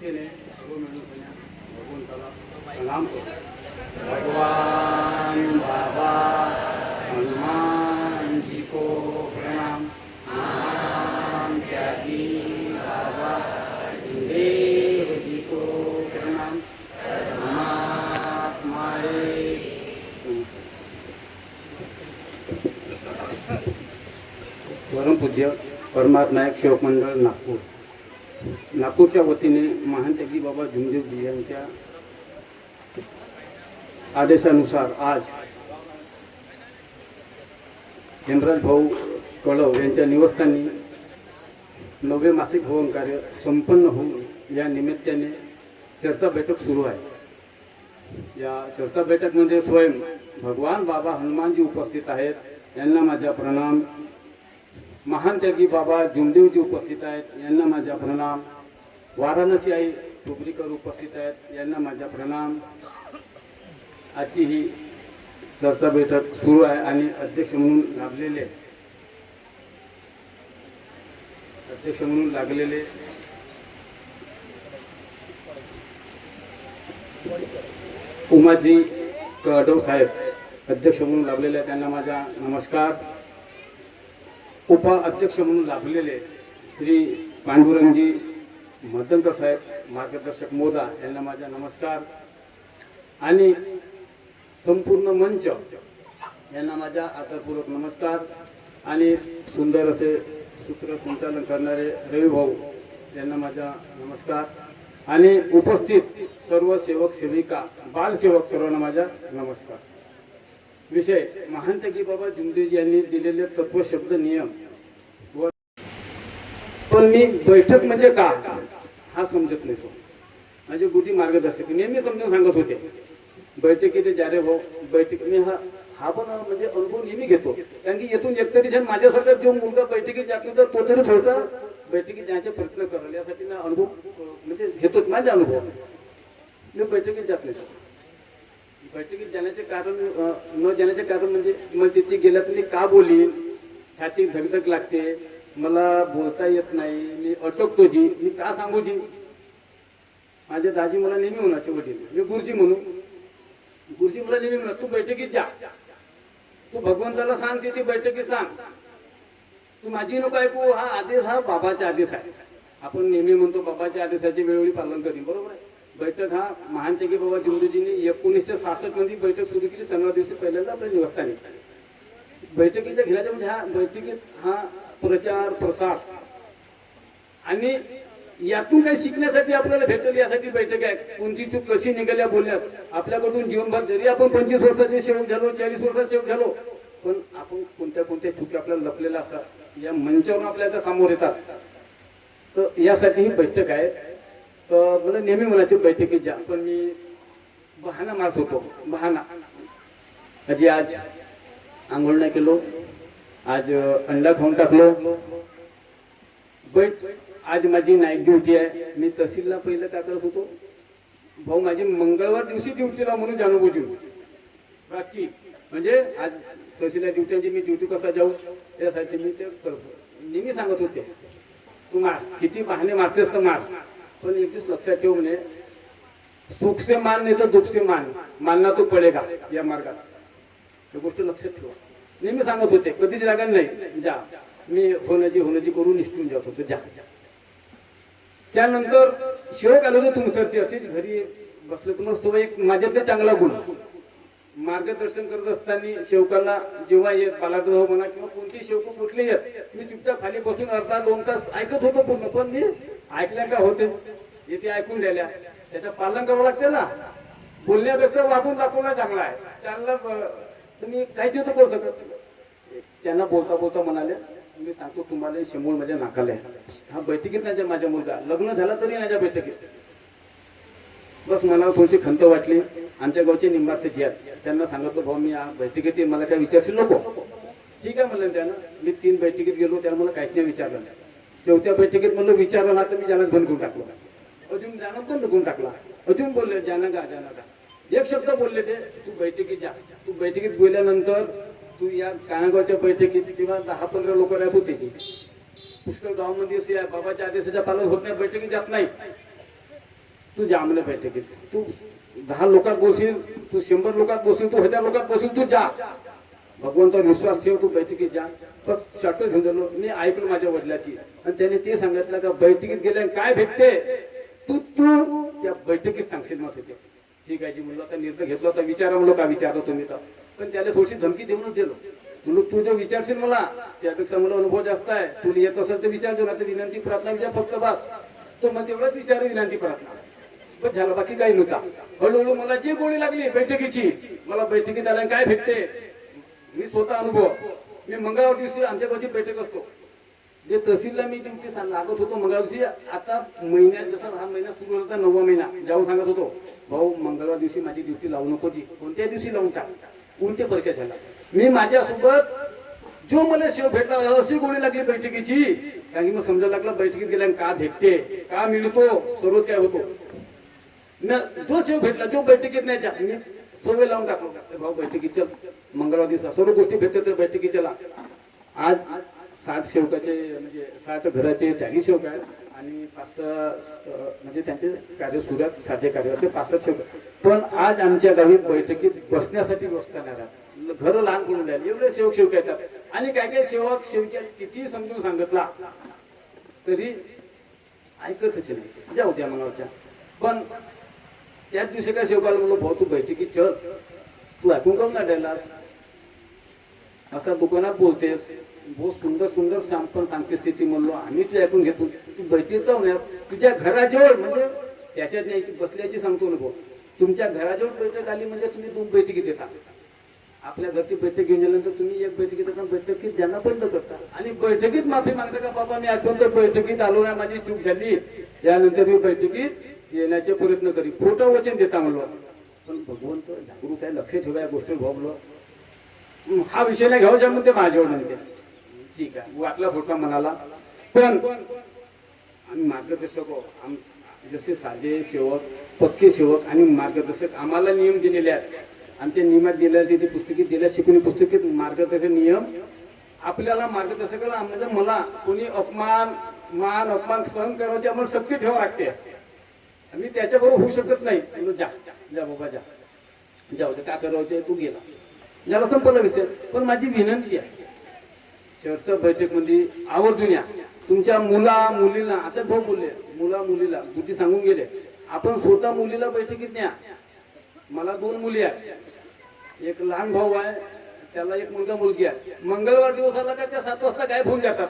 निष्ठेने सर्व मिळून भगवंताला प्रणाम करतो. भगवान बाबा हनुमान जी को प्रणाम. महान त्यागी बाबा देव जी को प्रणाम. परमपूज्य परमार्थ नायक सेवक मंडळ नागपूरच्या वतीने महान त्यागी बाबा झुमदेवजी यांच्या आदेशानुसार आज हेमराज भाऊ कळव यांच्या निवासस्थानी 9वे मासिक हवन कार्य संपन्न होऊन या निमित्ताने चर्चा बैठक सुरू आहे. या चर्चा बैठकमध्ये स्वयं भगवान बाबा हनुमानजी उपस्थित आहेत, यांना माझा प्रणाम. महान त्यागी बाबा जुमदेवजी उपस्थित आहेत, यांना माझा प्रणाम. वाराणसी आई टोपरीकर उपस्थित आहेत, यांना माझा प्रणाम. आजची ही चर्चा बैठक सुरू आहे आणि अध्यक्ष म्हणून लागलेले उमाजी कडव साहेब अध्यक्ष म्हणून लाभलेले, त्यांना माझा नमस्कार. उपाध्यक्ष म्हणून लाभलेले श्री पांडुरंगजी मदनकर साहेब मार्गदर्शक मोदा, यांना माझा नमस्कार. आणि संपूर्ण मंच यांना माझा आदरपूर्वक नमस्कार. आणि सुंदर असे सूत्रसंचालन करणारे रवी भाऊ, यांना माझा नमस्कार. आणि उपस्थित सर्व सेवक सेविका बालसेवक सर्वांना माझा नमस्कार. विषय महान त्यागी बाबा जुमदेवजी यांनी दिलेले तत्व शब्द नियम. पण मी बैठक म्हणजे का हा समजत नाही. तो माझे गुरुजी मार्गदर्शक नेहमी समजून सांगत होते, बैठकीने जा रे भाऊ बैठक. मी हा पण म्हणजे अनुभव नेहमी घेतो, कारण की येथून एकतरी जण माझ्यासारखा जो मुलगा बैठकीत जात तर तो तरी थोडासा बैठकीत जाण्याचा प्रयत्न करेल यासाठी ना अनुभव म्हणजे घेतो. माझा अनुभव मी बैठकीत जात नाही. बैठकीत जाण्याचे कारण न जाण्याचे कारण म्हणजे मग तिथे गेल्यात मी का बोलीन, छाती धगधग लागते, मला बोलता येत नाही, मी अटकतो जी, मी का सांगू जी. माझे दाजी मला नेहमी म्हणायचे, वडील मी गुरुजी म्हणू, गुरुजी मला नेहमी म्हणा तू बैठकीत जा, तू भगवंताला सांग, तिथे बैठकीत सांग, तू माझी नको ऐकू. हा आदेश हा बाबाचा आदेश आहे. आपण नेहमी म्हणतो बाबाच्या आदेशाचे वेळोवेळी पालन करीन, बरोबर आहे. बैठक हा महान त्यागी बाबा जुमदेवजींनी 1966 मध्ये बैठक सुरू केली. 15 दिवशी पहिल्यांदा आपल्या निवासस्थानी बैठकीच्या घेण्याच्या म्हणजे हा बैठकीत हा प्रचार प्रसार आणि यातून काही शिकण्यासाठी आपल्याला भेटेल यासाठी बैठक आहे. कोणती चूक कशी निघाल्या बोलण्यात आपल्याकडून जीवनभर, जरी आपण 25 वर्षाचे सेवक झालो, 40 वर्षाचे सेवक झालो, पण आपण कोणत्या चुकी आपल्याला लपलेल्या असतात या मंचावरून आपल्याला समोर येतात. तर यासाठी ही बैठक आहे. तर मला नेहमी म्हणायचे बैठकीत जा, पण मी बहाणा मारत होतो. बहाणा आजी आज आंघोळ नाही केलो, आज अंडा खाऊन टाकलो, आज माझी नाईट ड्युटी आहे. मी तहसीलला पहिलं काय करत होतो, भाऊ माझी मंगळवार दिवशी ड्युटीला म्हणून जाणूबुजून रातची, म्हणजे आज तहसीलला ड्युटी मी ड्युटी कसा जाऊ यासाठी मी ते करतो. नेहमी सांगत होते तू मार, किती बहाणे मारतेस तर मार, पण एक दिवस लक्षात ठेव म्हणे, सुख से मान नाही तर दुख से मान, मानना तो पडेगा या मार्गात. ही गोष्ट लक्षात ठेवा. नेहमी सांगत होते, कधीच जागा नाही, जा. मी होण्याची करून निष्ठून जात होतो, जा. त्यानंतर शेवक आलो होतो तुमसरची, अशीच घरी बसलो. तुम्हाला सवय एक माझ्यातले चांगला गुण, मार्गदर्शन करत असताना शेवकाला जेव्हा येत बालाद्रह म्हणा किंवा कोणती शेवक कुठली येत, मी चुपचाप खाली बसून अर्धा 2 तास ऐकत होतो पूर्ण. पण मी ऐकल्या का होते, येथे ऐकून राहिल्या, त्याचं पालन करावं लागते ना. बोलण्यापेक्षा वागून दाखवणं चांगला आहे. चांगला तुम्ही काही देतो करू शकत. त्यांना बोलता बोलता म्हणाले, मी सांगतो तुम्हाला शेमूळ माझ्या नाकाला आहे. हा बैठकीत नाही माझ्या मुलगा, लग्न झाला तरी माझ्या बैठकीत. बस मला थोडीशी खंत वाटली. आमच्या गावचे निंबार्थेची आहेत, त्यांना सांगितलं भाऊ मी या बैठकीत मला काय विचारशील नको. ठीक आहे म्हणलं त्यानं. मी 3 बैठकीत गेलो, त्यानं मला काहीच नाही विचारलं. 4थ्या बैठकीत म्हणलं विचारलं ना, तर मी जाणं बंद करून टाकलो. अजून जाणं बंद करून टाकला. अजून बोलले जाणं का. एक शब्द बोलले ते, तू बैठकीत जा. तू बैठकीत गेल्यानंतर तू या कानागावच्या बैठकीत किंवा 10-15 लोक राहत होते. पुष्कळ गावामध्ये असे बाबाच्या आदेशाच्या पालन होत नाही, बैठकीत जात नाही. तू जा म्हणलं बैठकीत, तू 10 लोकात बोलशील, तू 100 लोकात बोलशील, तू 1000 लोकात बोलशील, तू जा, भगवंतावर विश्वास ठेव, तू बैठकीत जा. बस शॉर्ट घेऊन गेलो. मी ऐकलं माझ्या वडिलाची आणि त्याने ते सांगितलं का बैठकीत गेल्यावर काय भेटते तू तू त्या बैठकीत सांगशील मग होते. ठीक आहे जी म्हणलं, आता निर्णय घेतला होता, विचारा म्हणलो का विचारलं तुम्ही तर, पण त्याला थोडीशी धमकी देऊनच दिलो. म्हणून तू जो विचारशील मला त्यापेक्षा मला अनुभव जास्त आहे, तुला येत असेल तर विचारतो, ना तर विनंती प्रार्थना विचार फक्त बस. तो मग तेवढंच विचार विनंती प्रार्थना बस झालं, बाकी काही नव्हता. हळूहळू मला जी गोळी लागली बैठकीची, मला बैठकीत आल्या काय भेटते मी स्वतः अनुभव. मी मंगळवार दिवशी आमच्या गावची बैठक असतो, जे तहसीलला मी ड्युटी लागत होतो मंगळवार दिवशी. आता महिन्यात जसा हा महिना सुरू होता 9वा महिना, जाऊ सांगत होतो भाऊ मंगळवार दिवशी माझी ड्युटी लावू नकोची, कोणत्या दिवशी लावून टाक. उलटे परक्या झाला. मी माझ्यासोबत जो मला शिव भेटला अशी गोळी लागली बैठकीची, कारण मग समजायला लागला बैठकीत गेल्या का भेटते का मिळतो सर्वच काय होतो. जो शिव भेटला जो बैठकीत नाही जा, मी सवय लावून टाकलो भाऊ बैठकीत चल, मंगळवार दिवसा सर्व गोष्टी भेटते तर बैठकीत चला. आज 60 सेवकाचे म्हणजे 60 घराचे त्यागी सेवक आहेत आणि 5 म्हणजे त्यांचे कार्य सुरुवात साधे कार्य असे 5 सेवक. पण आज आमच्या गावी बैठकीत बसण्यासाठी व्यवस्था नाही राहत, घर लहान करून द्यायला एवढे सेवक सेवक येतात. आणि काय काय सेवक सेवक्या किती समजून सांगितला तरी ऐकतच नाही, जाऊ द्या मनावरच्या. पण त्याच दिवशी काय सेवकाला म्हणलो भाऊ तू बैठकीत चल, तू ऐकून काऊन नाही द्यायलास, असा दुकानात बोलतेस, बहुत सुंदर सुंदर पण सांगतेस स्थिती. म्हणलो आम्ही तू ऐकून घेतो, तू बैठकीत जाऊन तुझ्या घराजवळ म्हणजे त्याच्यात नाही की बसल्याची सांगतो ना भाऊ, तुमच्या घराजवळ बैठक आली म्हणजे तुम्ही 2 बैठकीत येता. आपल्या घरची बैठक घेऊन गेल्यानंतर तुम्ही एक बैठकीत येता, बैठकीत ज्यांना बंद करता आणि बैठकीत माफी मागता का बाबा मी आजपर्यंत बैठकीत आलो नाही, माझी चूक झाली, यानंतर मी बैठकीत येण्याचे प्रयत्न करी, खोटं वचन देता म्हणलो. पण भगवंत जागृत आहे, लक्ष ठेवा या गोष्टीवर भावलो. हा विषय नाही घ्यावा म्हणते माझ्यावर म्हणते, ठीक आहे वाटला थोडसा म्हणाला. पण आम्ही मार्गदर्शक जसे साधे सेवक पक्के सेवक आणि मार्गदर्शक आम्हाला नियम दिलेले आहेत. आमच्या नियमात दिलेल्या तिथे पुस्तकीत दिल्या शिकवणी पुस्तकीत मार्गदर्शक नियम आपल्याला मार्गदर्शकाला म्हणजे मला कोणी मान अपमान सहन करायची आम्हाला सक्ती ठेवा लागते. मी त्याच्याबरोबर होऊ शकत नाही. जा जा बाबा जा, जाऊ दे का करायचे तू गेला ज्याला संपला विषय. पण माझी विनंती आहे चर्चा बैठक मध्ये आवर्जून या. तुमच्या मुलीला आता भाऊ बोलले मुलीला बुद्धी सांगून गेले, आपण स्वतः मुलीला बैठकीत न्या. मला 2 मुली आहेत, एक लहान भाऊ आहे, त्याला एक मुलगा मुलगी आहे. मंगळवार दिवस आला का त्या 7 वाजता गायब होऊन जातात.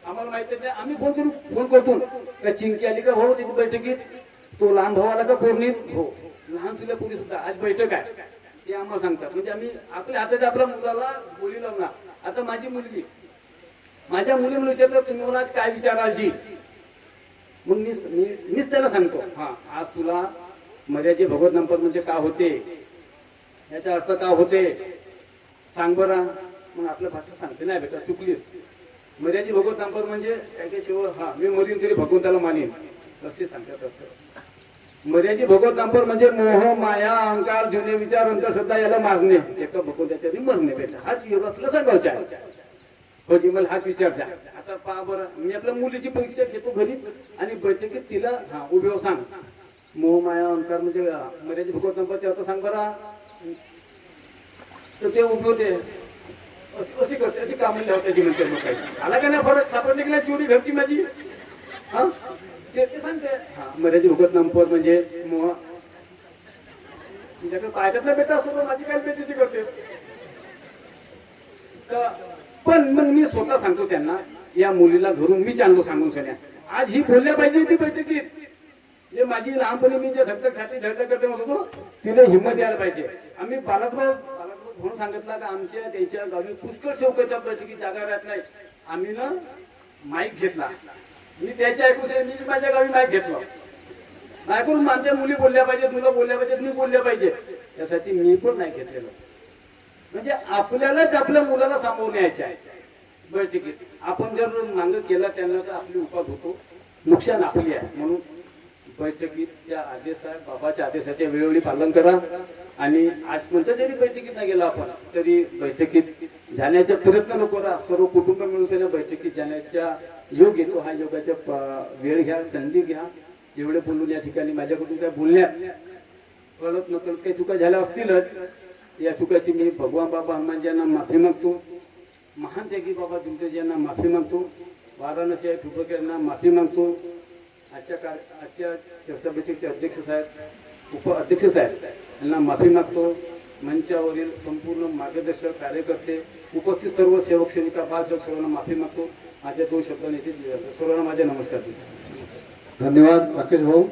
आम्हाला माहिती नाही, आम्ही फोन करतो का चिंकी आली का भाऊ तिथे बैठकीत, तो लहान भाऊ आला का पौर्णित हो, लहान तुला पोरी सुद्धा आज बैठक आहे ते आम्हाला सांगतात. म्हणजे आम्ही आपल्या हातात आपल्या मुलाला बोली लावणार. आता माझ्या मुली विचारतात तुम्ही मला आज काय विचाराल जी, मग मीच त्याला सांगतो हा आज तुला मर्याचे भगवत नामपद म्हणजे का होते, याचा अर्थ का होते सांग बरा. मग आपल्या भाषेत सांगते नाही बेटा चुकली, मर्याची भगवत नामपद म्हणजे काय काय शिव हा मी मरीन तरी भगवंताला मानेन असे सांगतात असतं. मर्याची भगवत नामपद म्हणजे मोह माया अहंकार जुने विचार अंधश्रद्धा याला मारणे, एका भगवंताच्या मरणे बेटा. हाच योगा तुला सांगायचा आहे हो जी, मला हाच विचार द्या. आता पहा बरं मी आपल्या मुलीची परीक्षा घेतो घरी आणि बैठकीत तिला हा उभे सांग मोह माया अहंकार म्हणजे मर्याची भगवत नामपदचे अर्थ सांग बरा. तर ते उभे होते अशी करते अशी कामं त्याची म्हणते. मग काही आला का नाही फरक सापडते की नाही चोरी घरची माझी हा ते सांगते हा मर्याची भगवत नामपद म्हणजे मोह तुझ्याकडे पाहतात ना बेटा असतो माझी काय बेटीची करते. पण मग मी स्वतः सांगतो त्यांना या मुलीला घरून मी चांगलो सांगून सगळ्या आज ही बोलल्या पाहिजे ती बैठकीत. जे माझी लहानपणी मी जे धडधडसाठी धडधड करते म्हणतो तिला हिंमत द्यायला पाहिजे. आम्ही बालकभाऊ म्हणून सांगितलं का आमच्या त्याच्या गावी पुष्कळ सेवकाच्या बैठकीत जागा राहत नाही. आम्ही ना माईक घेतला, मी त्याच्या ऐकून मी माझ्या गावी माईक घेतला नाही करून आमच्या मुली बोलल्या पाहिजेत मुलं बोलल्या पाहिजेत मी बोलल्या पाहिजे यासाठी मी पण नाही घेतलेलं. म्हणजे आपल्यालाच आपल्या मुलाला सामावून न्यायचे आहे बैठकीत. आपण जर मांग केला त्यांना तर आपली उपात होतो, नुकसान आपली आहे. म्हणून बैठकीच्या आदेश आहे बाबाच्या आदेशाचे वेळोवेळी पालन करा. आणि आजपर्यंत जरी बैठकीत नाही गेलो आपण तरी बैठकीत जाण्याचा प्रयत्न नको करा. सर्व कुटुंब मिळून बैठकीत जाण्याचा योग येतो. हा योगाचा वेळ घ्या, संधी घ्या. एवढे बोलून या ठिकाणी माझ्याकडून काय बोलण्यात कळत नकळत काही चुका झाल्या असतीलच। या चुकाची मी भगवान बाबा हनुमानजींना माफी मागतो, महान त्यागी बाबा दिमतेजींना माफी मागतो, वाराणसी आहे ठुबकेंना माफी मागतो, आजच्या चर्चा बैठकीचे अध्यक्ष साहेब, उपाध्यक्ष साहेब यांना माफी मागतो, मंचावरील संपूर्ण मार्गदर्शक कार्यकर्ते, उपस्थित सर्व सेवक सेविका बालसेवक सर्वांना माफी मागतो। माझ्या 2 शब्दांनी सर्वांना माझे नमस्कार देतो। धन्यवाद राकेश भाऊ।